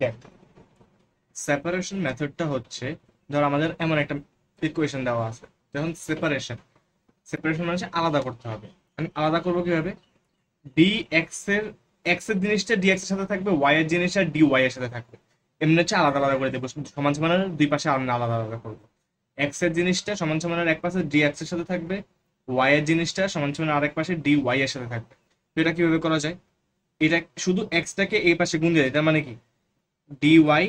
দেখ, সেপারেশন মেথডটা হচ্ছে, ধর আমাদের এমন একটা ইকুয়েশন দেওয়া আছে, যখন সেপারেশন সেপারেশন মানে হচ্ছে আলাদা করতে হবে। আমি আলাদা করবো কিভাবে? ডি এক্স এর জিনিসটা ডি এক্স এর সাথে থাকবে, ওয়াই এর জিনিসটা ডি ওয়াই এর সাথে থাকবে। এমনি হচ্ছে আলাদা আলাদা করে দেবো, সমান সমানের দুই পাশে আমরা আলাদা আলাদা করবো। এক্স এর জিনিসটা সমান সমানের এক পাশে ডি এক্স এর সাথে থাকবে, ওয়াই এর জিনিসটা সমান সমানের আরেক পাশে ডি ওয়াই এর সাথে থাকবে। তো এটা কিভাবে করা যায়? এটা শুধু এক্সটাকে এই পাশে গুণ দিয়ে দেয়, তার মানে কি ডি ওয়াই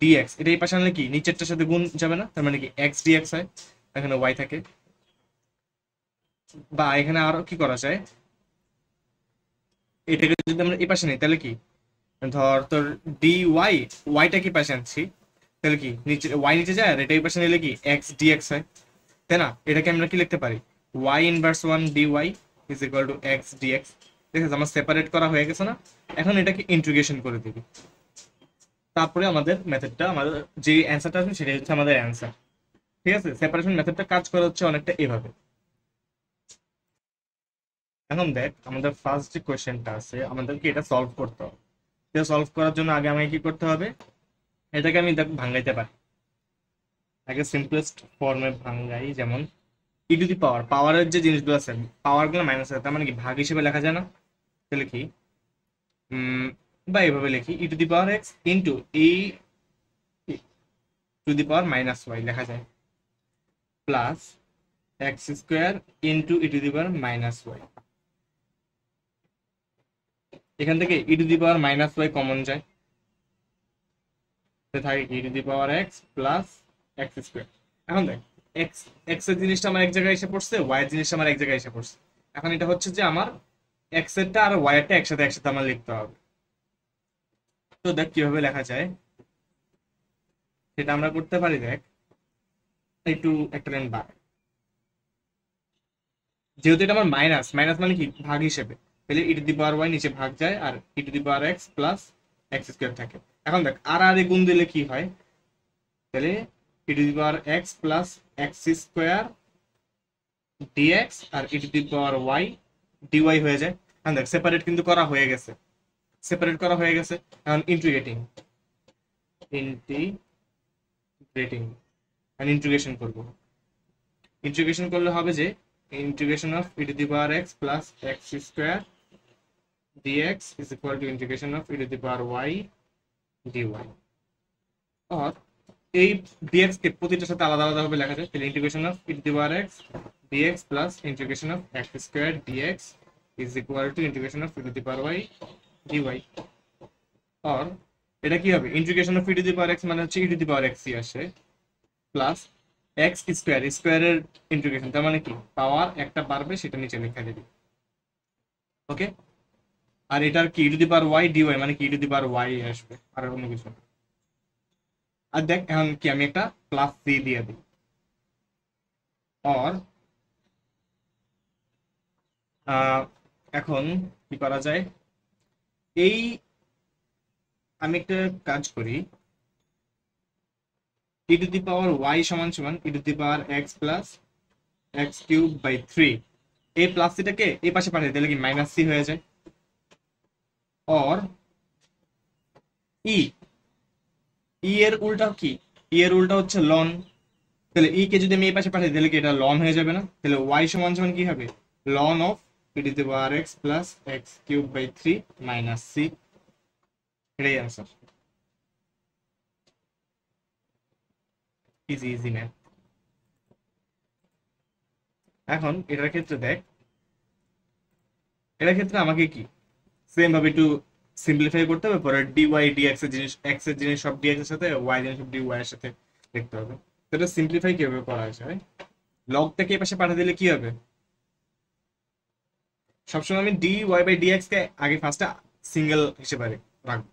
ডিএক্স, এটা এই পাশে আনলে কি নিচেরটার সাথে গুণ যাবে না, তার মানে কি এক্স ডিএক্স হয়, এখানে ওয়াই থাকে। বা এখানে আরো কি করা যায়, এটাকে যদি আমরা এই পাশে নিই তাহলে কি, ধর তোর ডি ওয়াই, ওয়াইটা কি পাশে আনছি, তাহলে কি নিচে ওয়াই নিচে যায়, আর এটা এই পাশে নিলে কি এক্স ডিএক্স হয়, তাই না? এটাকে আমরা কি লিখতে পারি, Y inverse one D Y is equal to X D X. ঠিক আছে, আমার সেপারেট করা হয়ে গেছে না? এখন এটাকে ইন্টিগ্রেশন করে দিবি, তারপরে আমাদের মেথডটা, আমাদের যে অ্যান্সারটা আসবে সেটাই হচ্ছে আমাদের অ্যান্সার। ঠিক আছে, সেপারেশন মেথডটা কাজ করা হচ্ছে অনেকটা এভাবে। এখন দেখ, আমাদের ফার্স্ট যে কোয়েশ্চেনটা আছে, আমাদেরকে এটা সলভ করতে হবে। এটা সলভ করার জন্য আগে আমাকে কি করতে হবে, এটাকে আমি দেখ ভাঙাইতে পারি। আগে সিম্পলেস্ট ফর্মে ভাঙাই, যেমন ই টু দি পাওয়ার, পাওয়ারের যে জিনিসগুলো আছে পাওয়ার গুলো মাইনাস আছে, তার মানে কি ভাগ হিসেবে লেখা যায় না? তাহলে কি বা এইভাবে লিখি, e to the power x into E to the power minus y লেখা যায়, plus x square into E to the power minus y. এখান থেকে e to the power minus y common যায়, থাকে কি e to the power x plus x square. এখন দেখ, x x এর জিনিসটা আমার এক জায়গায় এসে পড়ছে, ওয়াই এর জিনিসটা আমার এক জায়গায় এসে পড়ছে। এখন এটা হচ্ছে যে আমার এক্স এরটা আর ওয়াই এরটা একসাথে একসাথে আমার লিখতে হবে। তো দেখ কিভাবে লেখা যায় সেটা আমরা করতে পারি। দেখ, একটু একটা লাইন বাড়াই, যেহেতু এটা আমার মাইনাস, মাইনাস মানে কি ভাগ হিসেবে, তাহলে e to the power Y নিচে ভাগ যায়, আর e to the power x plus x square থাকে। এখন দেখ আর এ গুণ দিলে কি হয়, তাহলে e to the power x plus x square dx আর e to the power y dy হয়ে যায়। এখন দেখ সেপারেট কিন্তু করা হয়ে গেছে, সেপারেট করা হয়ে গেছে। এখন ইন্টিগ্রেটিং, ইন্টিগ্রেটিং মানে ইন্টিগ্রেশন করবো। ইন্টিগ্রেশন করলে হবে যে integration of E to the power x plus x square dx is equal to integration of e to the power y dy, और এই dx কে প্রতিটার সাথে আলাদা আলাদা ভাবে লেখা যায়, তাহলে integration of e to the power x dx plus integration of x square dx is equal to integration of e to the power y dy, और এটা কি হবে, integration of e to the power x মানে হচ্ছে e to the power x ই আসে, plus x square, স্কয়ারের integration, তার মানে কি পাওয়ার একটা বাড়বে সেটা নিচে লেখা দিবি। ওকে, আর এটার কি e to the power y dy মানে কি e to the power Y আসবে, আর অন্য কিছু না। আর দেখ এখন কি আমি একটা প্লাস সি দিয়ে দিই, আর এখন কি করা যায়, এই আমি একটা কাজ করি, ই টু দি পাওয়ার ওয়াই সমান সমান e to the power x plus x cube by 3, এই প্লাস সিটাকে এই পাশে পাঠিয়ে দিলে কি মাইনাস সি হয়ে যায়। আর ই ই এর উল্টা কি, ই এর উল্টা হচ্ছে লন, তাহলে ই কে যদি আমি এই পাশে পাঠিয়ে দিলে কি এটা লন হয়ে যাবে না? তাহলে ওয়াই সমান সমান কি হবে, ln of E to the power x plus x cube by 3 minus C, এটাই অ্যান্সার। Easy easy math. এখন এটার ক্ষেত্রে দেখ, এটার ক্ষেত্রে আমাকে কি সেম ভাবে একটু সিম্পলিফাই করতে হবে, পরে ডি ওয়াই ডি এক্স এর জিনিস, এক্স এর জিনিস সব ডি এক্স এর সাথে, ওয়াই জিনিস সব ডি ওয়াই এর সাথে দেখতে হবে। তো এটা সিম্পলিফাই কিভাবে করা যায়, লগটাকে এই পাশে পাঠিয়ে দিলে কি হবে, সবসময় আমি d y by d x কে আগে ফার্স্টে সিঙ্গেল হিসেবে রাখবো,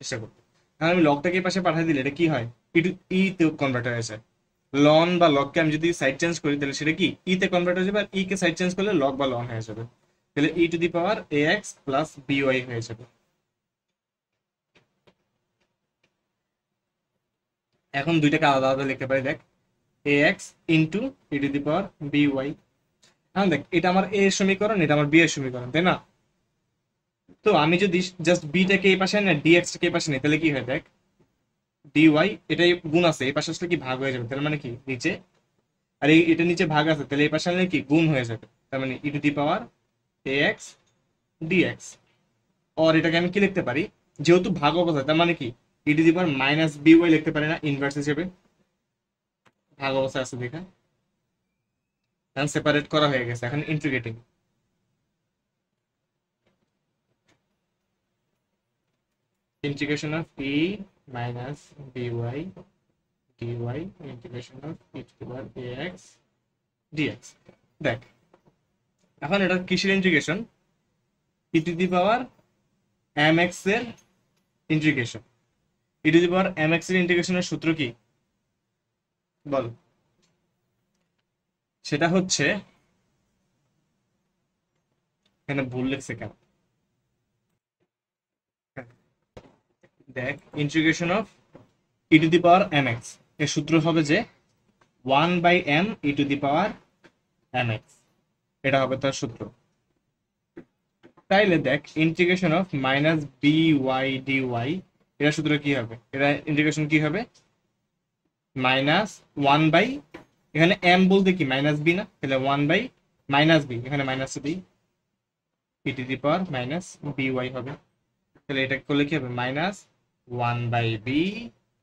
চেষ্টা করবো। কারণ আমি লগটাকে এই পাশে পাঠিয়ে দিলে এটা কি হয়, ই টু ই তে কনভার্ট হয়ে যায়। লন বা লগকে আমি যদি সাইড চেঞ্জ করি তাহলে সেটা কি ই তে কনভার্ট হয়ে যাবে, আর ই কে সাইড চেঞ্জ করলে লগ বা লন হয়ে যাবে, তাহলে e to the power A x plus b y হয়ে যাবে। এখন দুইটাকে আলাদা আলাদা লিখতে পারি, দেখ a x into E to the power b y. এখন দেখ এটা আমার এ এর সমীকরণ, এটা আমার বি এর সমীকরণ, তাই না? তো আমি যদি জাস্ট বিটাকে এই পাশে না ডিএক্স টাকে এই পাশে নিই তাহলে কি হয় দেখ, ডিওয়াই এটাই গুণ আছে, এই পাশে আসলে কি ভাগ হয়ে যাবে, তার মানে কি নিচে, আর এটা নিচে ভাগ আছে তাহলে এই পাশে আনলে কি গুণ হয়ে যাবে, তার মানে e to the power A x dx. আর এটাকে আমি কি লিখতে পারি, যেহেতু ভাগ অবস্থা তার মানে কি e to the power minus B y লিখতে পারি না, ইনভার্স হিসেবে ভাগ অবস্থা আছে দেখা, এখন সেপারেট করা হয়ে গেছে, এখন integrating. Integration of e minus B y dy integration of E to the power A x dx. দেখ এখন এটা কিসের integration, e to the power M x এর integration. E to the power M x এর ইন্টিগ্রেশনের সূত্র কি বল, সেটা হচ্ছে, এখানে ভুল লিখছে কেন, দেখ integration of E to the power M x এর সূত্র হবে যে 1/m E to the power M X, এটা হবে তার সূত্র। তাইলে দেখ integration of minus B Y D Y, এটা সূত্র কি হবে, এটা ইন্টিগ্রেশন কি হবে মাইনাস 1 বাই, এখানে এম বলতে কি মাইনাস বি না, তাহলে 1 বাই মাইনাস বি, এখানে মাইনাস দিই, e to the power minus B y হবে, তাহলে এটা করলে কি হবে minus 1/b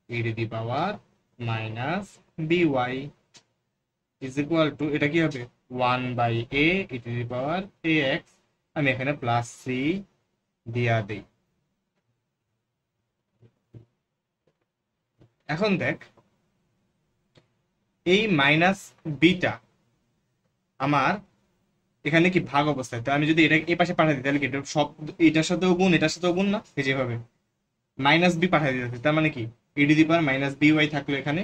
e to the power minus B y is equal to, এটা কি হবে 1/a e to the power A x, আমি এখানে প্লাস সি দিয়া দিই। এখন দেখ এই মাইনাস বিটা আমার এখানে কি ভাগ অবস্থায়, তো আমি যদি এটা এই পাশে পাঠাই দিই তাহলে কি এটা সব, এটার সাথেও গুণ এটার সাথেও গুণ না, এই যেভাবে মাইনাস বি পাঠাই দিতে, তার মানে কি e to the power minus B y থাকলো এখানে,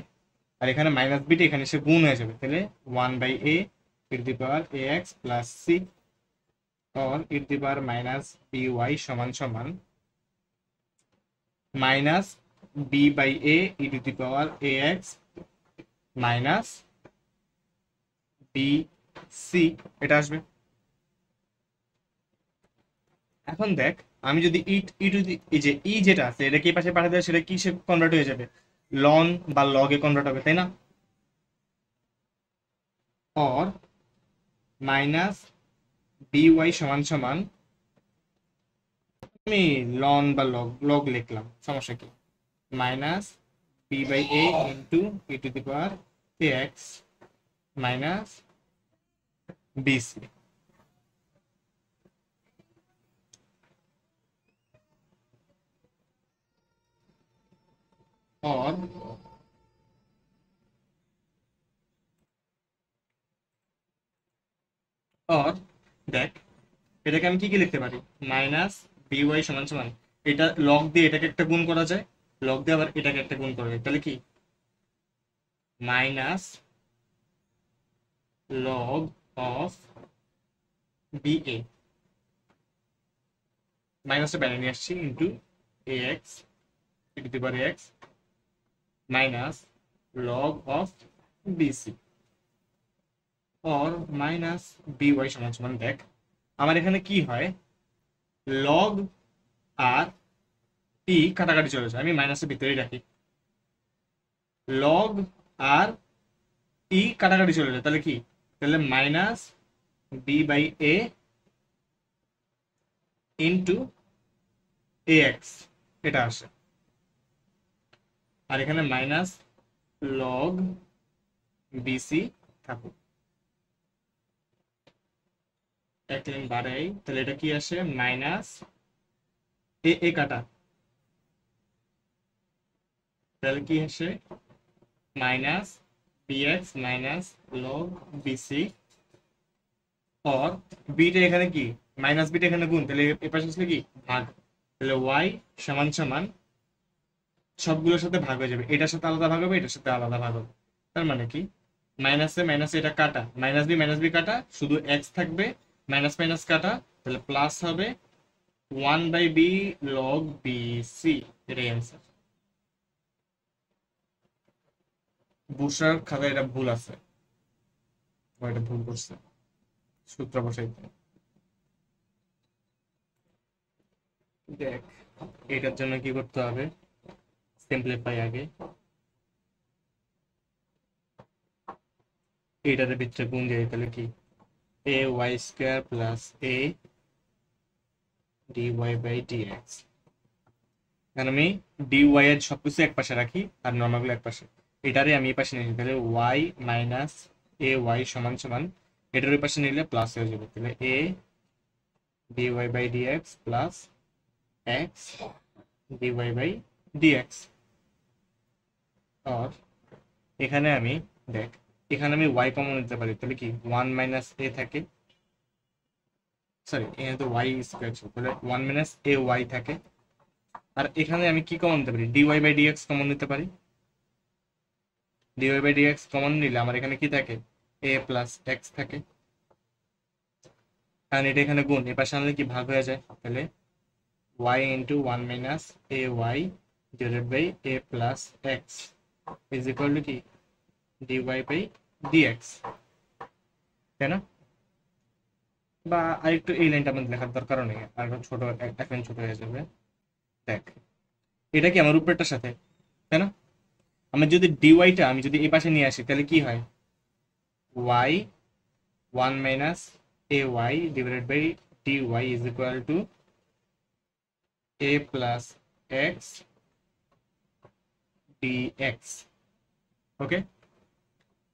আর এখানে মাইনাস বিটা এখানে এসে গুণ হয়ে যাবে, তাহলে 1/a e to the power A x plus c, और e to the power minus B Y সমান সমান minus B by a e to the power A x minus B c, এটা আসবে। এখন দেখ আমি যদি ই টু দি এই যে ই যেটা আছে এটাকে এই পাশে পাঠাতে দেয় সেটা কিসে কনভার্ট হয়ে যাবে, লন বা লগে কনভার্ট হবে, তাই না, और মাইনাস বি ওয়াই সমান সমান, আমি লন বা লগ লগ লিখলাম সমস্যা কি, minus B by A into E to the power A x minus B C. और और দেখ এটাকে আমি কি কি লিখতে পারি, মাইনাস বি ওয়াই সমান সমান, এটা লগ দিয়ে এটাকে একটা গুণ করা যায়, লগ দিয়ে আবার এটাকে একটা গুণ করা যায়, তাহলে কি minus log of B A, মাইনাসটা বাইরে নিয়ে আসছি into A X E to the power X minus log of B C, और মাইনাস বি ওয়াই সমান সমান, দেখ আমার এখানে কি হয় লগ আর ই কাটাকাটি চলে যায়, আমি মাইনাসের ভিতরেই রাখি, লগ আর ই কাটাকাটি চলে যায়, তাহলে কি, তাহলে minus B by A into A X এটা আসে, আর এখানে মাইনাস লগ বিসি থাকুক, এক লাইন বাড়াই, তাহলে এটা কি আসে মাইনাস এ এ কাটা, তাহলে কি আসে minus B X minus log B C, और বিটা এখানে কি মাইনাস বিটা এখানে গুণ, তাহলে এ পাশে আসলে কি ভাগ, তাহলে ওয়াই সমান সমান সবগুলোর সাথে ভাগ হয়ে যাবে, এটার সাথে আলাদা ভাগ হবে এটার সাথে আলাদা ভাগ হবে, তার মানে কি মাইনাসে মাইনাসে এটা কাটা, মাইনাস বি কাটা, শুধু এক্স থাকবে, মাইনাস মাইনাস কাটা, তাহলে প্লাস হবে 1/b log bc, এটাই অ্যান্সার। বুসার খাতায় এটা ভুল আছে, ও এটা ভুল করছে সূত্র বসাইতে। দেখ এটার জন্য কি করতে হবে, সিম্পলিফাই আগে, এটার ভিতরে গুণ দিয়ে তাহলে কি a y square plus a d y by d x. এখন আমি ডি ওয়াই এর সবকিছু এক পাশে রাখি আর নর্মালগুলো এক পাশে, এটারে আমি এই পাশে নিয়ে নিই, তাহলে ওয়াই মাইনাস এ ওয়াই সমান সমান এটার ওই পাশে নিলে প্লাস হয়ে যাবে, তাহলে a d y by d x plus x d y by d x. আর এখানে আমি দেখ এখানে আমি ওয়াই কমন নিতে পারি, তাহলে কি ওয়ান মাইনাস এ থাকে, সরি এখানে তো ওয়াই স্কোয়ার ছিল, তাহলে ওয়ান মাইনাস এ ওয়াই থাকে। আর এখানে আমি কি কমন নিতে পারি, ডিওয়াই বাই ডিএক্স কমন নিতে পারি, ডিওয়াই বাই ডিএক্স কমন নিলে আমার এখানে কি থাকে এ প্লাস এক্স থাকে, কারণ এটা এখানে গুণ, এ পাশে আনলে কি ভাগ হয়ে যায়, তাহলে Y into one minus A Y divided by A plus X is equal to কি ডিওয়াই বাই ডিএক্স, তাই না? বা আরেকটু এই লাইনটা আমাদের লেখার দরকার নেই, আর ছোট এখন ছোট হয়ে যাবে। দেখ এটা কি আমার উপরেরটার সাথে, তাই না? আমি যদি ডিওয়াইটা আমি যদি এই পাশে নিয়ে আসি তাহলে কি হয়, y one minus A Y divided by d Y is equal to a plus x d x. Okay,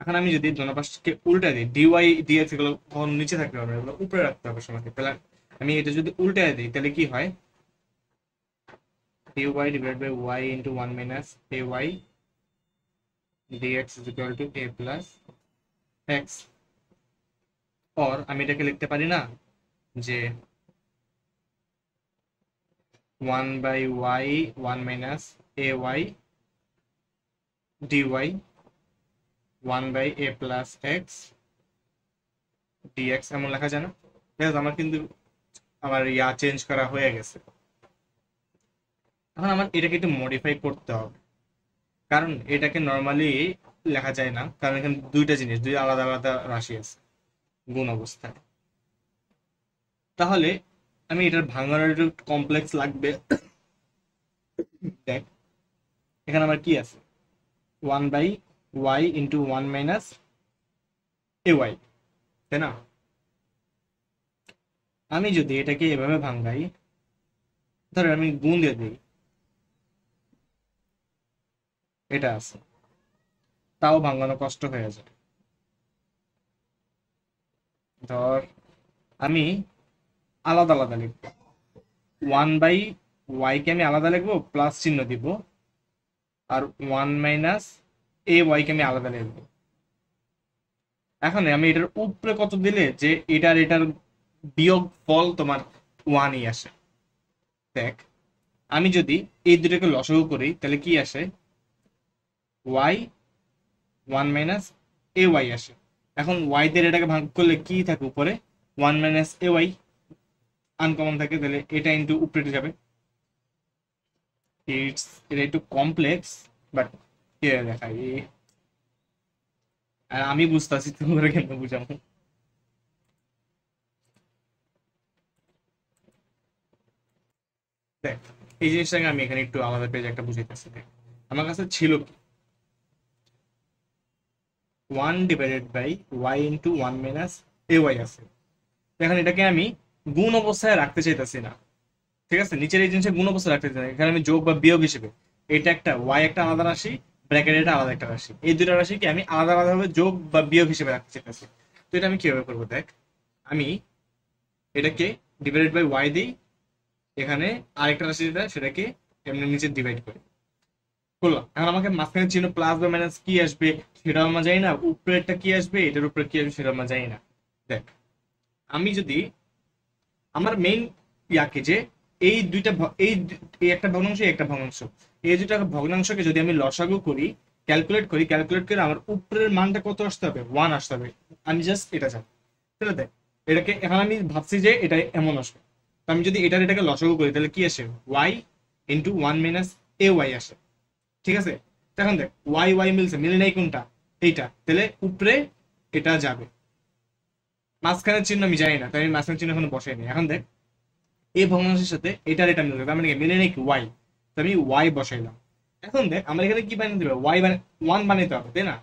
এখন আমি যদি দোনো পাশকে উল্টা দিই, ডিওয়াই ডিএক্স এগুলো কখন নিচে থাকতে হবে, এগুলো উপরে রাখতে হবে সময়কে, তাহলে আমি এটা যদি উল্টা দিই তাহলে কি হয়, dy divided by y into 1 minus ay dx is equal to a plus x। और আমি এটাকে লিখতে পারি না যে 1 by y 1 minus ay dy 1 by a plus x dx এমন লেখা যায় না? দেখো আমার কিন্তু আমার ইয়া চেঞ্জ করা হয়ে গেছে, এখন আমার এটাকে একটু মডিফাই করতে হবে, কারণ এটাকে নর্মালি লেখা যায় না, কারণ এখানে দুইটা জিনিস, দুই আলাদা আলাদা রাশি আছে গুণ অবস্থায়। তাহলে আমি এটার ভাঙানোর একটু কমপ্লেক্স লাগবে। দেখ এখানে আমার কি আছে, one by Y into one minus A Y, তাই না? আমি যদি এটাকে এভাবে ভাঙাই, ধর আমি গুণ দিয়ে দিই, এটা আছে, তাও ভাঙানো কষ্ট হয়ে যায়। ধর আমি আলাদা আলাদা লিখবো, ওয়ান বাই ওয়াই কে আমি আলাদা লিখবো প্লাস চিহ্ন দিব, আর ওয়ান মাইনাস এ ওয়াই কে আমি আলাদা লিখবো। এখন আমি এটার উপরে কত দিলে যে এটার বিয়োগ ফল তোমার ওয়ানই আসে। দেখ আমি যদি এই দুটোকে লসাগু করি তাহলে কি আসে, Y one minus A Y আসে। এখন ওয়াই দিয়ে এটাকে ভাগ করলে কি থাকে উপরে, one minus A Y uncommon থাকে, তাহলে এটা ইন্টু উপরে যাবে। এটা একটু কমপ্লেক্স বাট দেখাই, আমি বুঝতেছি তোমরা কেন বুঝাবো। দেখ এই জিনিসটাকে আমি এখানে একটু আলাদা পেজে একটা বুঝাইতেছি। দেখ আমার কাছে ছিল কি, one divided by Y into one minus A Y আছে। এখন এটাকে আমি গুণ অবস্থায় রাখতে চাইতেছি না, ঠিক আছে? নিচের এই জিনিসটা গুণ অবস্থায় রাখতে চাই, এখানে আমি যোগ বা বিয়োগ হিসেবে, এটা একটা ওয়াই একটা আলাদা রাশি, ব্র্যাকেট এটা আলাদা একটা রাশি, এই দুটো রাশিকে আমি আলাদা আলাদা ভাবে যোগ বা বিয়োগ হিসেবে রাখতে চাইতেছি। তো এটা আমি কিভাবে করবো, দেখ আমি এটাকে ডিভাইডেড বাই ওয়াই দিই, এখানে আরেকটা রাশি যেটা সেটাকে এমনি নিচে ডিভাইড করি, করলাম। এখন আমাকে মাঝখানে চিহ্ন প্লাস বা মাইনাস কি আসবে সেটাও আমরা জানি না, উপরেরটা কি আসবে এটার উপরে কি আসবে সেটা আমরা জানি না। দেখ আমি যদি আমার মেইন ইয়াকে যে এই দুইটা এই একটা ভগ্নাংশ একটা ভগ্নাংশ, এই দুইটা ভগ্নাংশকে যদি আমি লসাগু করি, ক্যালকুলেট করে আমার উপরের মানটা কত আসতে হবে, ওয়ান আসতে হবে। আমি জাস্ট এটা জানি, ঠিক আছে? এটাকে এখন আমি ভাবছি যে এটা এমন আসবে, তো আমি যদি এটাকে লসাগু করি তাহলে কি আসে, Y into one minus A Y আসে, ঠিক আছে? এখন দেখ ওয়াই ওয়াই মিলছে, মিলে নাই কোনটা, এইটা, তাহলে উপরে এটা যাবে। মাঝখানের চিহ্ন আমি জানি না, তাই আমি মাঝখানের চিহ্ন এখন বসাইনি। এখন দেখ এই ভগ্নাংশের সাথে এটার এটা মিলে যাবে, মানে কি মিলে নেই ওয়াই, তো আমি ওয়াই বসাইলাম। এখন দেখ আমার এখানে কি বানিয়ে দেবে, ওয়াই ওয়ান বানাইতে হবে তাই না।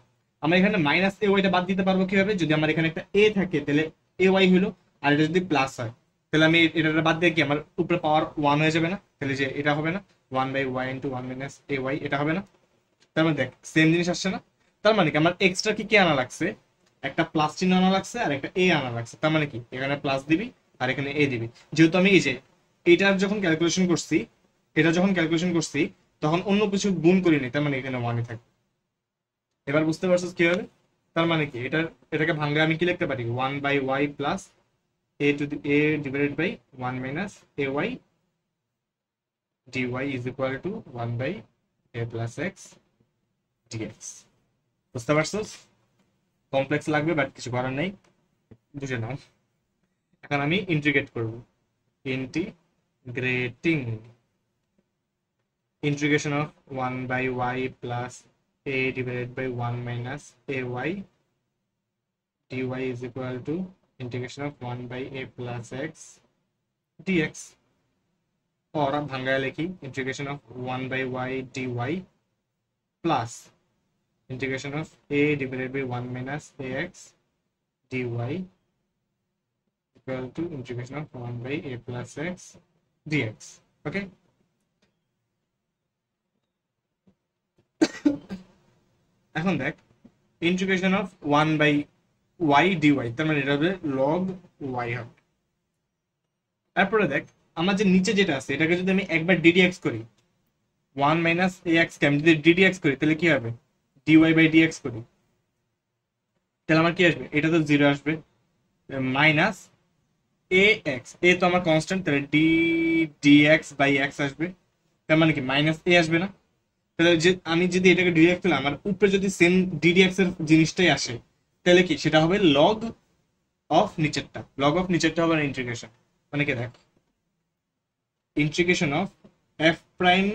আমরা এখানে মাইনাস এ ওয়াইটা বাদ দিতে পারবো কিভাবে, যদি আমার এখানে একটা এ থাকে তাহলে এ ওয়াই হলো, আর এটা যদি প্লাস হয় তাহলে আমি এটা বাদ দিয়ে কি আমার উপরে পাওয়ার ওয়ান হয়ে যাবে না, তাহলে যে এটা হবে না, one by Y into one minus A Y, এটা হবে না। তার মানে দেখ সেম জিনিস আসছে না। তার মানে কি আমার এক্সট্রা কি কি আনা লাগছে, একটা প্লাস চিহ্ন আনা লাগছে আর একটা এ আনা লাগছে। তার মানে কি এখানে প্লাস দিবি আর এখানে এ দিবি। যেহেতু আমি এই যে এটার যখন ক্যালকুলেশন করছি, এটা যখন ক্যালকুলেশন করছি তখন অন্য কিছু গুণ করিনি, তার মানে এখানে ওয়ানই থাকবে। এবার বুঝতে পারছিস কি হবে। তার মানে কি এটাকে ভাঙলে আমি কি লিখতে পারি, one by Y plus A to A divided by one minus A Y dy is equal to 1 by a plus x dx। বুঝতে পারছস, কমপ্লেক্স লাগবে বাট কিছু করার নেই, বুঝে নাও। এখন আমি ইন্টিগ্রেট করব, integrating integration of 1 by y plus a divided by 1 minus ay dy is equal to integration of 1 by a plus x dx, और अब भांगाया लिखी integration of 1 by y dy plus integration of a divided by 1 minus ax dy equal to integration of 1 by a plus x dx। okay, এখন দেখ integration of 1 by y dy, তার মানে এটা হবে log y হবে। তারপরে দেখ আমার যে নিচে যেটা আছে এটাকে যদি আমি একবার ddx করি, 1 মাইনাস ax কে আমি যদি ddx করি তাহলে কি হবে, dy বাই dx করি তাহলে আমার কি আসবে, এটা তো 0 আসবে, মাইনাস ax, এ তো আমার কনস্ট্যান্ট, তাহলে dx বাই x আসবে, তার মানে কি মাইনাস a আসবে না। তাহলে যে আমি যদি এটাকে ডিরেক্ট করলাম আমার উপরে যদি সেম ddx এর জিনিসটাই আসে তাহলে কি সেটা হবে লগ অফ নিচেরটা, লগ অফ নিচেরটা হবে ইন্টিগ্রেশন, মানে কি দেখ integration of f prime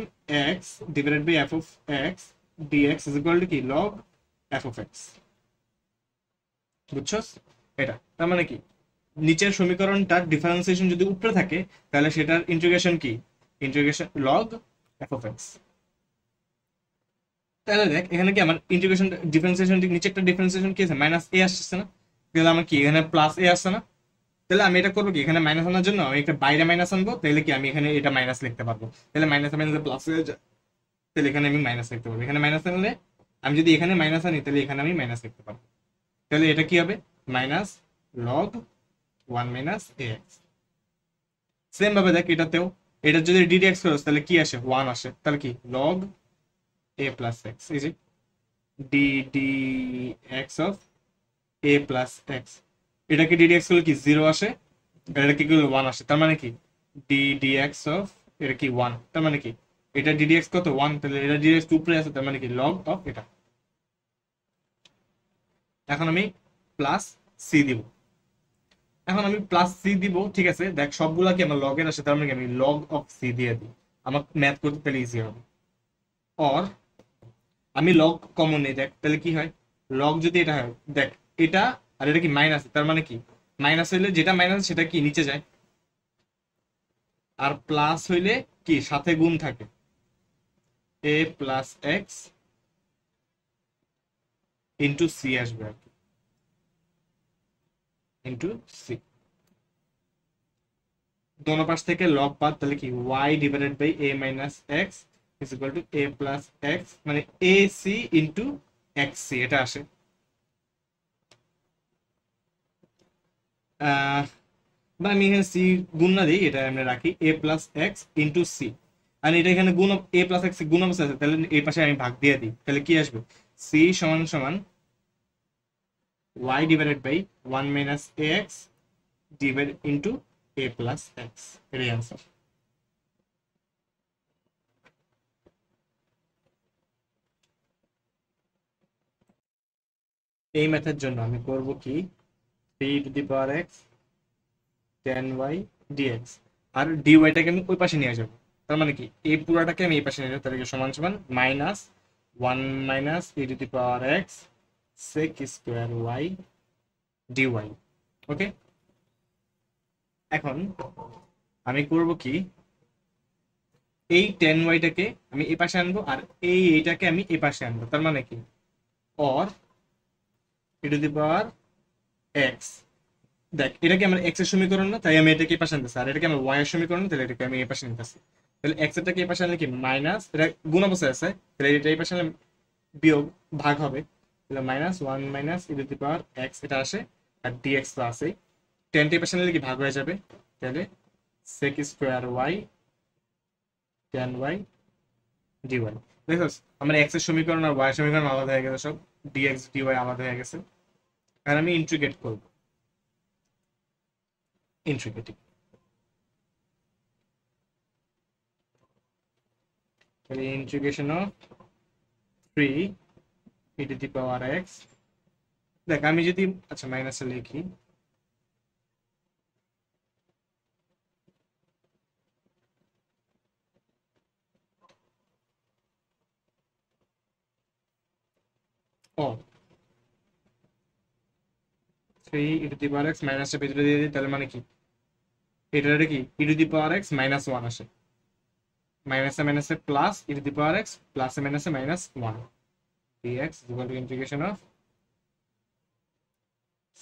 x divided by f of x dx is equal to কি লগ f অফ x। বুঝছস এটা, তার মানে কি নিচের সমীকরণটার ডিফারেন্সিয়েশন যদি উপরে থাকে তাহলে সেটার ইন্টিগ্রেশন কি, integration log f of x। তাহলে দেখ এখানে কি আমার ইন্টিগ্রেশন ডিফারেন্সিয়েশন নিচে একটা ডিফারেন্সিয়েশন কি আছে, মাইনাস এ আসছে না, তাহলে আমার কি এখানে প্লাস এ আসছে না। তাহলে আমি এটা করবো কি, এখানে মাইনাস আনার জন্য আমি একটা বাইরে মাইনাস আনবো, তাহলে কি আমি এখানে এটা মাইনাস লিখতে পারবো, তাহলে মাইনাস মাইনাস প্লাস হয়ে যায়, তাহলে এখানে আমি মাইনাস লিখতে পারবো। এখানে মাইনাস আনলে আমি যদি এখানে মাইনাস আনি তাহলে এখানে আমি মাইনাস লিখতে পারবো, তাহলে এটা কি হবে minus log 1 minus A x. Same ভাবে দেখ এটাতেও, এটা যদি ডিডিএক্স করো তাহলে কি আসে 1 আসে, তাহলে কি log a plus x is it ddx of a plus x, এটাকে ddx করলে কি 0 আসে, এটা কি করলে 1 আসে, তার মানে কি ddx of এটা কি 1, তার মানে কি এটা ddx কত 1, তাহলে এটা ddx উপরে আছে, তার মানে কি log of এটা। এখন আমি প্লাস সি দিব, এখন আমি প্লাস সি দিব, ঠিক আছে। দেখ সবগুলা কি আমার লগের আসে, তার মানে কি আমি log of c দিয়ে দিই, আমার ম্যাথ করতে তাহলে ইজি হবে। অর আমি লগ কমন নেই, দেখ তাহলে কি হয়, লগ যদি এটা হয় দেখ এটা আর এটা কি মাইনাস, তার মানে কি মাইনাস হইলে যেটা মাইনাস সেটা কি নিচে যায়, আর প্লাস হইলে কি সাথে গুণ থাকে, এ প্লাস এক্স ইন্টু সি আসবে আর কি, ইন্টু সি। দোনো পাশ থেকে লগ বাদ, তাহলে কি y divided by a minus x is equal to a plus x, মানে a c into x c এটা আসে। বা আমি এখানে সি গুণ না দিই, এটা আমরা রাখি এ প্লাস এক্স ইন্টু সি, আর এটা এখানে গুণ এ প্লাস এক্স গুণ অবস্থা আছে, তাহলে এই পাশে আমি ভাগ দিয়ে দিই, তাহলে কি আসবে সি সমান সমান Y divided by 1 minus A X divide into A plus X, এটাই আনসার। এই ম্যাথের জন্য আমি করব কি 3 to the power X 10y dx, আর dyটাকে আমি ওই পাশে নিয়ে যাবো, তার মানে কি এই পুরাটাকে আমি এই পাশে নিয়ে যাবো, তাহলে সমান সমান minus 1 minus e to the power x sec square y dy। ওকে, এখন আমি করব কি, এই 10y-টাকে আমি এই পাশে আনবো আর এইটাকে আমি এই পাশে আনবো, তার মানে কি or e to the power x. দেখ এটা কি আমার এক্স এর সমীকরণ না, তাই আমি এটাকে এই পাশে আনতেছি, আর এটাকে আমার ওয়াই এর সমীকরণ না, তাহলে এটাকে আমি এই পাশে নিতেছি। তাহলে এক্স এরটাকে এই পাশে আনলে কি মাইনাস, এটা গুণ অবস্থায় আছে, তাহলে এটা এই পাশে আনলে বিয়োগ ভাগ হবে, তাহলে minus one minus e to the power x এটা আসে, আর ডিএক্স তো আছে, 10 টা এই পাশে নিলে কি ভাগ হয়ে যাবে, তাহলে sec square Y 10y dy। দেখো আমার এক্স এর সমীকরণ আর ওয়াই সমীকরণ আলাদা হয়ে গেছে, সব ডিএক্স ডিওয়াই আলাদা হয়ে গেছে, আর আমি ইন্টিগ্রেট করব, ইন্টিগ্রেটিং, তাহলে integration of 3 e to the power x। দেখ আমি যদি আচ্ছা মাইনাসে লিখি, ও 3 e to the power x মাইনাসটা ভিতরে দিয়ে দিই, তাহলে মানে কি এটা কি e to the power x minus 1 আসে, মাইনাসে মাইনাসে plus e to the power x প্লাসে মাইনাসে minus 1 dx is equal to integration of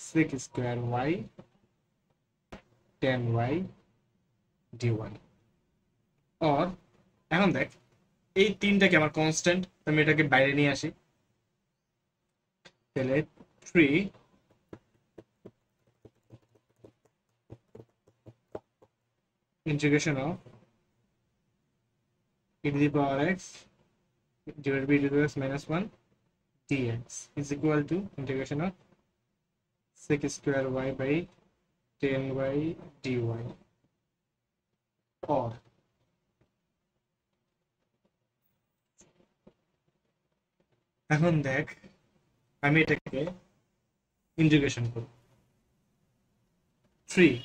sec square y 10y dy। और এখন দেখ এই তিনটাকে আমার কনস্ট্যান্ট, আমি এটাকে বাইরে নিয়ে আসি, তাহলে 3 integration of e to the power x divided by e to the power x minus 1 dx is equal to integration of sec square y by 10y dy। और এখন দেখ আমি এটাকে ইন্টিগ্রেশন করব 3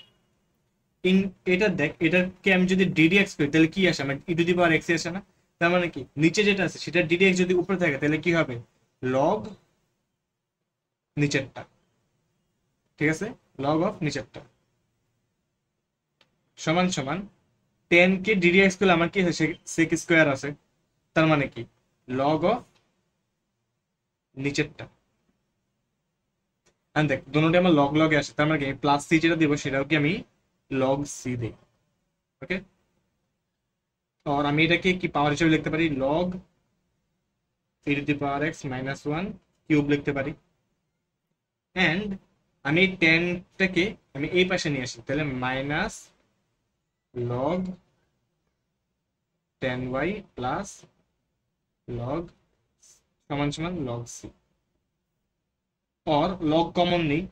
ইন, এটা দেখ এটাকে আমি যদি ddx করি তাহলে কি আসে, আমার e to the power x আসে না, তার মানে কি নিচে যেটা আছে সেটা ddx যদি উপরে থাকে তাহলে কি হবে লগ নিচেরটা, ঠিক আছে, লগ অফ নিচেরটা সমান সমান 10 কে ddx করলে আমার কি হয় sec স্কয়ার আছে, তার মানে কি লগ অফ নিচেরটা। এন্ড দেখ দুটোটা আমার লগ লগে আসে, তার মানে কি প্লাস সি যেটা দেব সেটাও কি আমি লগ সি দেই, ওকে। और আমি এটাকে কি পাওয়ার হিসেবে লিখতে পারি log e to the power x minus 1 cube লিখতে পারি, এন্ড আমি 10টাকে আমি এই পাশে নিয়ে আসি, তাহলে minus log 10y plus log সমান সমান লগ সি। और লগ কমন নেই,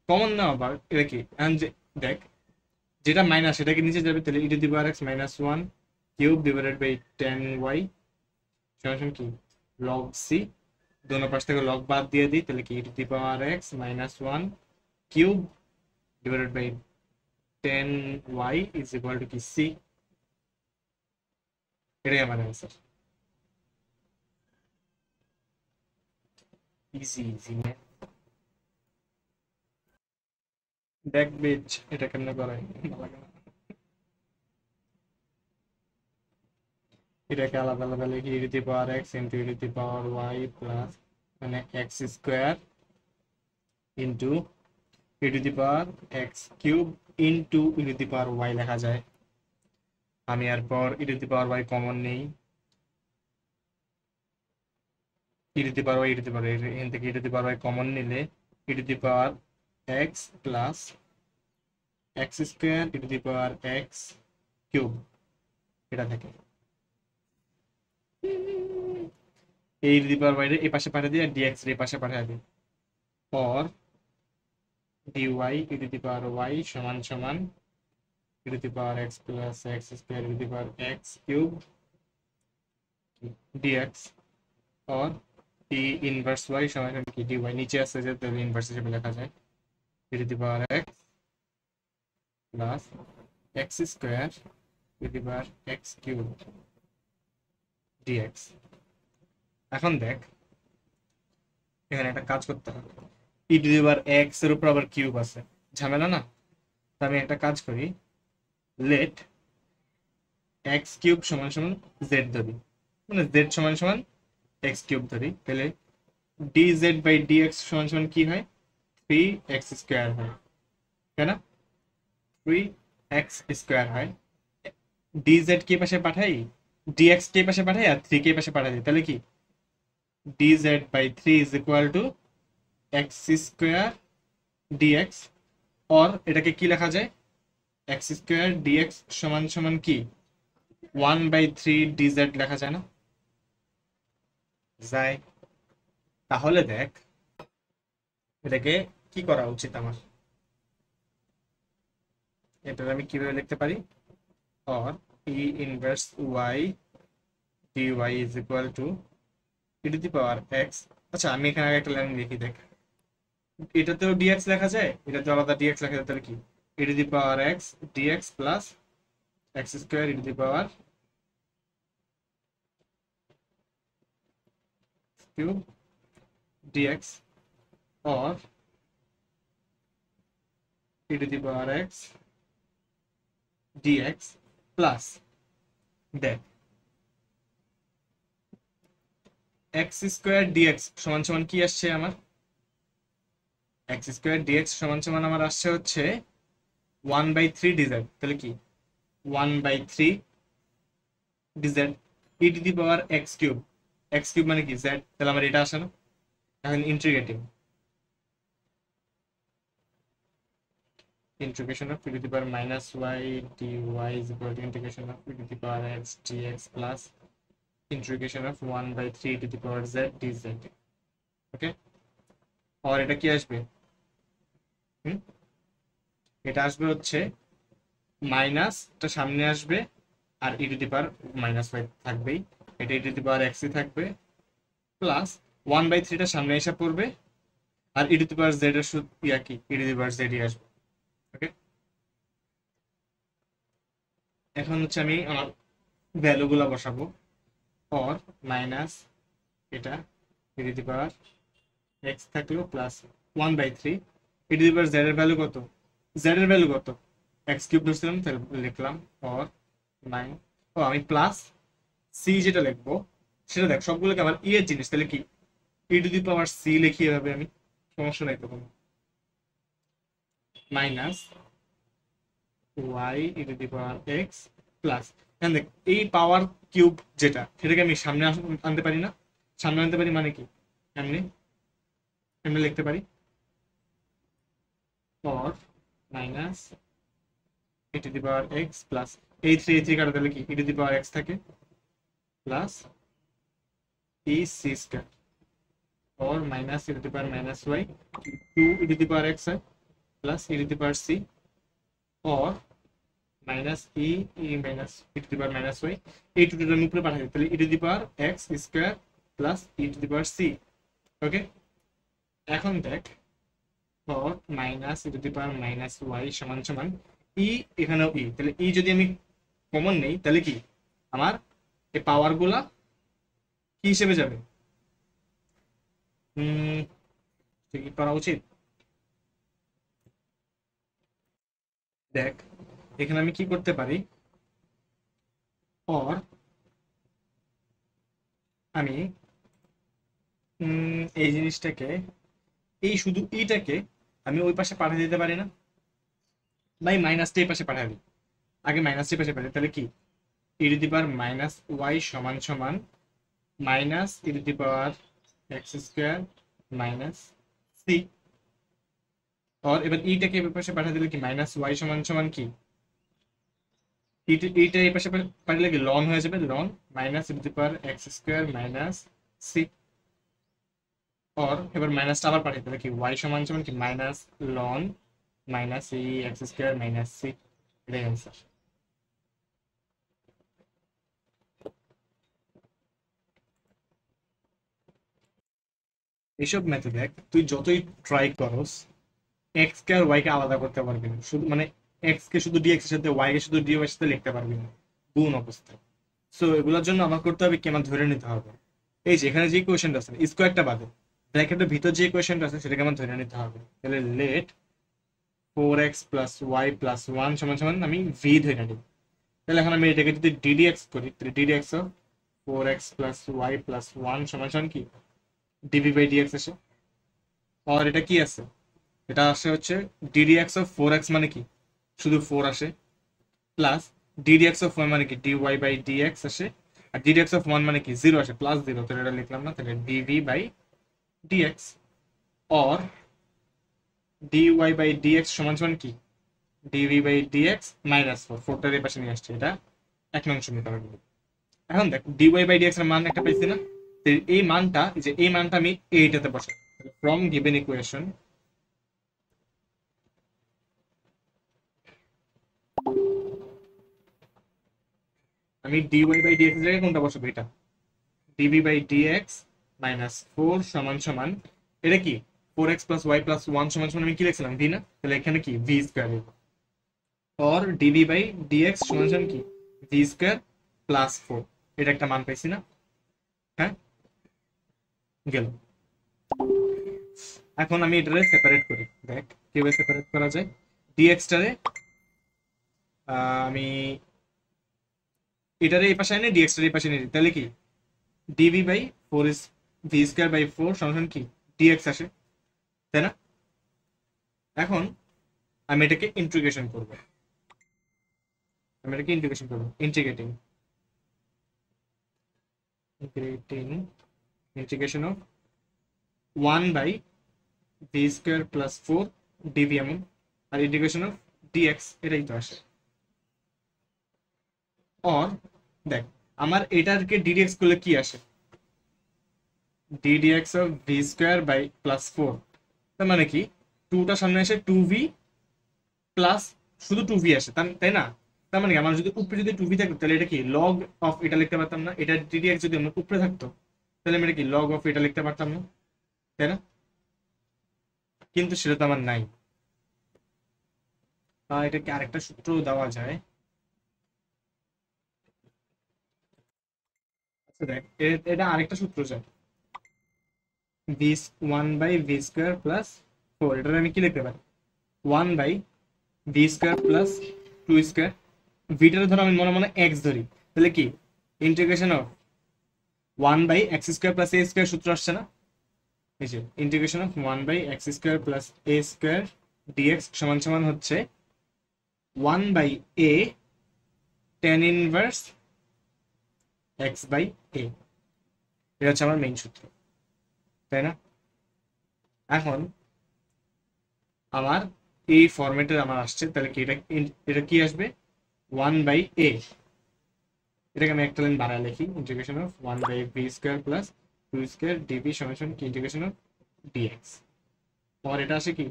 কমন না আবার এটা কি দেখ যেটা মাইনাস সেটাকে নিচে যাবে, তাহলে e to the power x minus 1 cube divided by 10y সমান সমান কি লগ সি, दोनों पास থেকে লগ বাদ দিয়ে দিই, তাহলে কি e to the power x minus 1 cube divided by 10y is equal to কি সি। এটাই আমার অ্যান্সার, ইজি ইজি। ব্যাক বেচ এটা কেমনে করাই এটাকে আলাদা আলাদা লিখি e to the power x into e to the power y plus মানে x square into e to the power x cube into e to the power y লেখা যায়। আমি এরপর e to the power y common নেই, e to the power y e to the power এখান থেকে e to the power y common নিলে e to the power x plus x square e to the power x cube এটা থেকে এই e to the power y এই পাশে পাঠিয়ে দিই আর dx এর এই পাশে পাঠিয়ে দিই, और dy e to the power y সমান সমান e to the power x plus x square e to the power x cube dx, और डी इनवर्स y সমান সমান কি dy নিচে আছে যে তাহলে ইনভার্স হিসেবে লেখা যায় e to the power x plus x square e to the power x cube dx। এখন দেখ এখানে একটা কাজ করতে হবে, e to the power x এর উপর আবার কিউব আছে, ঝামেলা না, তো আমি একটা কাজ করি লেট এক্স কিউব সমান সমান জেড ধরি, মানে জেড সমান সমান এক্স কিউব ধরি, তাহলে d z by d x সমান সমান কি হয়? 3x স্কোয়ার হয়, তাই না? 3x স্কোয়ার হয়। ডি জেড কে পাশে পাঠাই, ডিএক্স কে পাশে পাঠাই, আর 3 কে পাশে পাঠাই, তাহলে কি d z by 3 is equal to x square dx. Or এটাকে কি লেখা যায়? এক্স স্কোয়ার ডিএক্স সমান সমান কি 1/3 ডিজেড লেখা যায় না? যায়। তাহলে দেখ এটাকে কি করা উচিত আমার, এটা আমি কিভাবে লিখতে পারি? Or e inverse y dy is equal to e to the power x. আচ্ছা আমি এখানে আগে একটা লাইন লিখি, দেখ এটাতেও ডিএক্স লেখা যায়, এটাতে আলাদা ডিএক্স লেখা যায়, তাহলে কি e to the power x dx plus x square e to the power cube dx or e to the power x dx plus দেখ x স্কোয়ার dx সমান সমান কি আসছে আমার? x স্কোয়ার dx সমান সমান আমার আসছে হচ্ছে 1/3 dz, তাহলে কি 1/3 dz e to the power x cube, x cube মানে কি z, তাহলে আমার এটা আসে না? এখন integrating integration of e to the power minus y dy is equal to integration of e to the power x dx plus integration of 1/3 to the power z dz. Okay, আর এটা কি আসবে? এটা আসবে হচ্ছে মাইনাসটা সামনে আসবে, আর e to the power minus y থাকবেই, এটা ই টু দি পাওয়ার এক্সই থাকবে, প্লাস 1/3টা সামনে এসে পড়বে, আর e to the power Z এর ইয়া কি ই টু দি পাওয়ার জেডই আসবে। ওকে, এখন হচ্ছে আমি আমার ভ্যালুগুলো বসাবো। অর মাইনাস এটা ই টু দি পাওয়ার এক্স থাকলো plus 1/3 E to the power Z এর ভ্যালু কত? জেড এর ভ্যালু কত? এক্স কিউব ধরছিলাম, তাহলে লিখলাম অর 9। ও আমি প্লাস সি যেটা লিখবো সেটা দেখ সবগুলোকে আমার ই এর জিনিস, তাহলে কি e to the power C লিখি এভাবে, আমি সমস্যা নাই তো কোনো। Minus y e to the power x plus, এখন দেখ এই পাওয়ার কিউব যেটা সেটাকে আমি সামনে আনতে পারি না? সামনে আনতে পারি মানে কি এমনি এমনি লিখতে পারি or minus e to the power x plus এই 3 কাটা, তাহলে কি e to the power x থাকে plus e c square or minus e to the power minus y 2 e to the power x হয় plus e to the power c or minus e e minus e to the power minus y, এই টুটা আমি উপরে পাঠাই, তাহলে e to the power x square plus e to the power c. Okay, এখন দেখ or minus e to the power minus y সমান সমান ই, এখানেও ই, তাহলে ই যদি আমি কমন নেই তাহলে কি আমার এই পাওয়ার গুলা কি হিসেবে যাবে? কি করা উচিত? দেখ এখানে আমি কি করতে পারি, or আমি এই জিনিসটাকে এই শুধু ইটাকে আমি ওই পাশে পাঠিয়ে দিতে পারি না? ভাই মাইনাসটা এই পাশে পাঠিয়ে দিই, আগে মাইনাসটা পাশে পাঠাই, তাহলে কি e to the power minus y সমান সমান minus e to the power x square minus C. और এবার ইটাকে এই পাশে পাঠিয়ে দিলে কি মাইনাস ওয়াই সমান সমান কি এইটা এই পাশে পাঠালে কি লন হয়ে যাবে, লন minus e to the power x square minus C. और এবার মাইনাসটা আবার পাঠিয়ে দিলে কি ওয়াই সমান সমান কি মাইনাস লন মাইনাস ই এক্স স্কোয়ার মাইনাস সি, এটাই অ্যান্সার। এইসব ম্যাথে দেখ তুই যতই ট্রাই করস এক্স কে আর ওয়াই কে আলাদা করতে পারবি না, শুধু মানে এক্স কে শুধু ডিএক্স এর সাথে ওয়াই কে শুধু ডিওয়াই এর সাথে লিখতে পারবি না গুণ অবস্থায়। সো এগুলোর জন্য আমার করতে হবে কি, আমার ধরে নিতে হবে এই যে এখানে যে কোয়েশ্চেনটা আছে স্কোয়ারটা বাদে ব্র্যাকেটের ভিতর যে কোয়েশ্চেনটা আছে সেটাকে আমার ধরে নিতে হবে। তাহলে let 4x plus y plus one সমান সমান আমি ভি ধরে নিই। তাহলে এখন আমি এটাকে যদি ডিডিএক্স করি, তাহলে d dx of 4x plus y plus one সমান সমান কি ডিভি বাই ডিএক্স আসে। আর এটা কি আছে, এটা আসে হচ্ছে ডিডিএক্স অফ 4x মানে কি শুধু 4 আসে, প্লাস ডিডিএক্স অফ 1 মানে কি ডিওয়াই বাই ডিএক্স আসে, আর ডিডিএক্স অফ 1 মানে কি 0 আসে, প্লাস 0, তাহলে এটা লিখলাম না, তাহলে dv by dx or dy by dx সমান সমান কি ডিভি বাই ডিএক্স মাইনাস 4, 4টার এই পাশে নিয়ে আসছে, এটা 1 নং সমীকরণ। এখন দেখ ডিওয়াই বাই ডিএক্স এর মান একটা পাইছি না, তো এই মানটা, এই মানটা আমি এইটাতে বসাই। ফ্রম গিভেন ইকুয়েশন আমি ডিওয়াই বাই ডিএক্স এর জায়গায় কোনটা বসাবো, এটা ডিভি বাই ডিএক্স মাইনাস 4 সমান সমান এটা কি 4x প্লাস ওয়াই প্লাস 1 সমান সমান আমি কি লিখছিলাম ভি না, তাহলে এখানে কি v square or dv by dx সমান সমান কি ভি স্কয়ার প্লাস 4, এটা একটা মান পাইছি না। হ্যাঁ গেল। এখন আমি এটারে সেপারেট করি, দেখ কিভাবে সেপারেট করা যায়। ডিএক্স টারে আমি এটারে এই পাশে এনে ডিএক্স টারে এই পাশে নিয়ে দিই, তাহলে কি dv by 4 is v square by 4 সমান কি ডিএক্স আসে, তাই না। এখন আমি এটাকে ইন্টিগ্রেশন করব, integrating integration of 1 by v square plus 4 dv এমন, আর ইন্টিগ্রেশন অফ ডিএক্স এটাই তো আসে। অর দেখ আমার এটাকে ডিডিএক্স করলে কি আসে, d dx of v square by plus 4, তার মানে কি 2টা সামনে আসে 2v প্লাস শুধু 2v আসে, তাই না। তার মানে আমার যদি উপরে যদি 2v থাকতো তাহলে এটা কি লগ অফ এটা লিখতে পারতাম না, এটা ডিডিএক্স যদি আমার উপরে থাকতো তাহলে আমি এটা কি লগ অফ এটা লিখতে পারতাম না, তাই না। কিন্তু সেটা তো আমার নাই, এটাকে আরেকটা সূত্র দেওয়া যায়। আচ্ছা দেখ এটা আরেকটা সূত্র যায়, v 1 by v square plus 4, এটা আমি কি লিখতে পারি 1 by v square plus 2 square, ভিটার ধরো আমি মনে মনে এক্স ধরি, তাহলে কি integration of 1 by x square plus a square সূত্র আসছে না, এই যে integration of 1 by x square plus a square dx সমান সমান হচ্ছে 1 by a tan inverse x by a, এটা হচ্ছে আমার মেইন সূত্র, তাই না। এখন আমার এই ফরম্যাটে আমার আসছে, তাহলে কি এটা কি আসবে 1 বাই এ, এটাকে আমি একটা লাইন বাড়ায় লিখি, integration of 1 by v square plus 2 square dv সমান সমান কি ইন্টিগ্রেশন অফ ডিএক্স, আর এটা আসে কি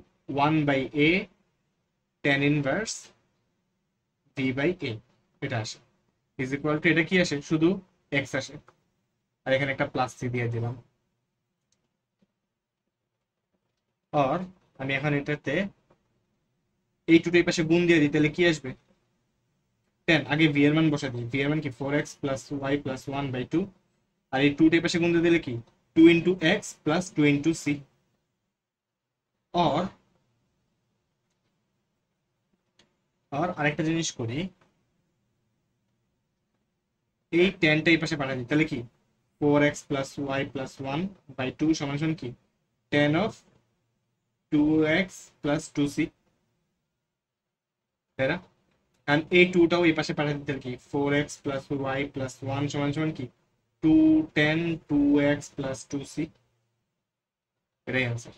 1 by a tan inverse v by a, এটা আসে ইজ ইকুয়াল টু এটা কি আসে শুধু এক্স আসে, আর এখানে একটা প্লাস সি দিয়ে দিলাম। আর আমি এখন এটাতে এই টুটাই পাশে গুণ দিয়ে দিই, তাহলে কি আসবে 10, আগে ভি এর মান বসা দিই, ভি এর মান কি 4x plus y plus 1 by 2, আর এই 2টাই পাশে গুণ দিয়ে দিলে কি 2 into x plus 2 into c. আর আরেকটা জিনিস করি, এই 10টা এই পাশে পাঠা দিই, তাহলে কি 4x plus y plus 1 by 2 সমান সমান কি 10 অফ 2x প্লাস 2c, তাই না। কারণ এই 2টাও এই পাশে পাঠা দিতে কি 4x প্লাস ওয়াই প্লাস 1 সমান সমান কি 2 10 2x প্লাস 2c, এটাই আনসার।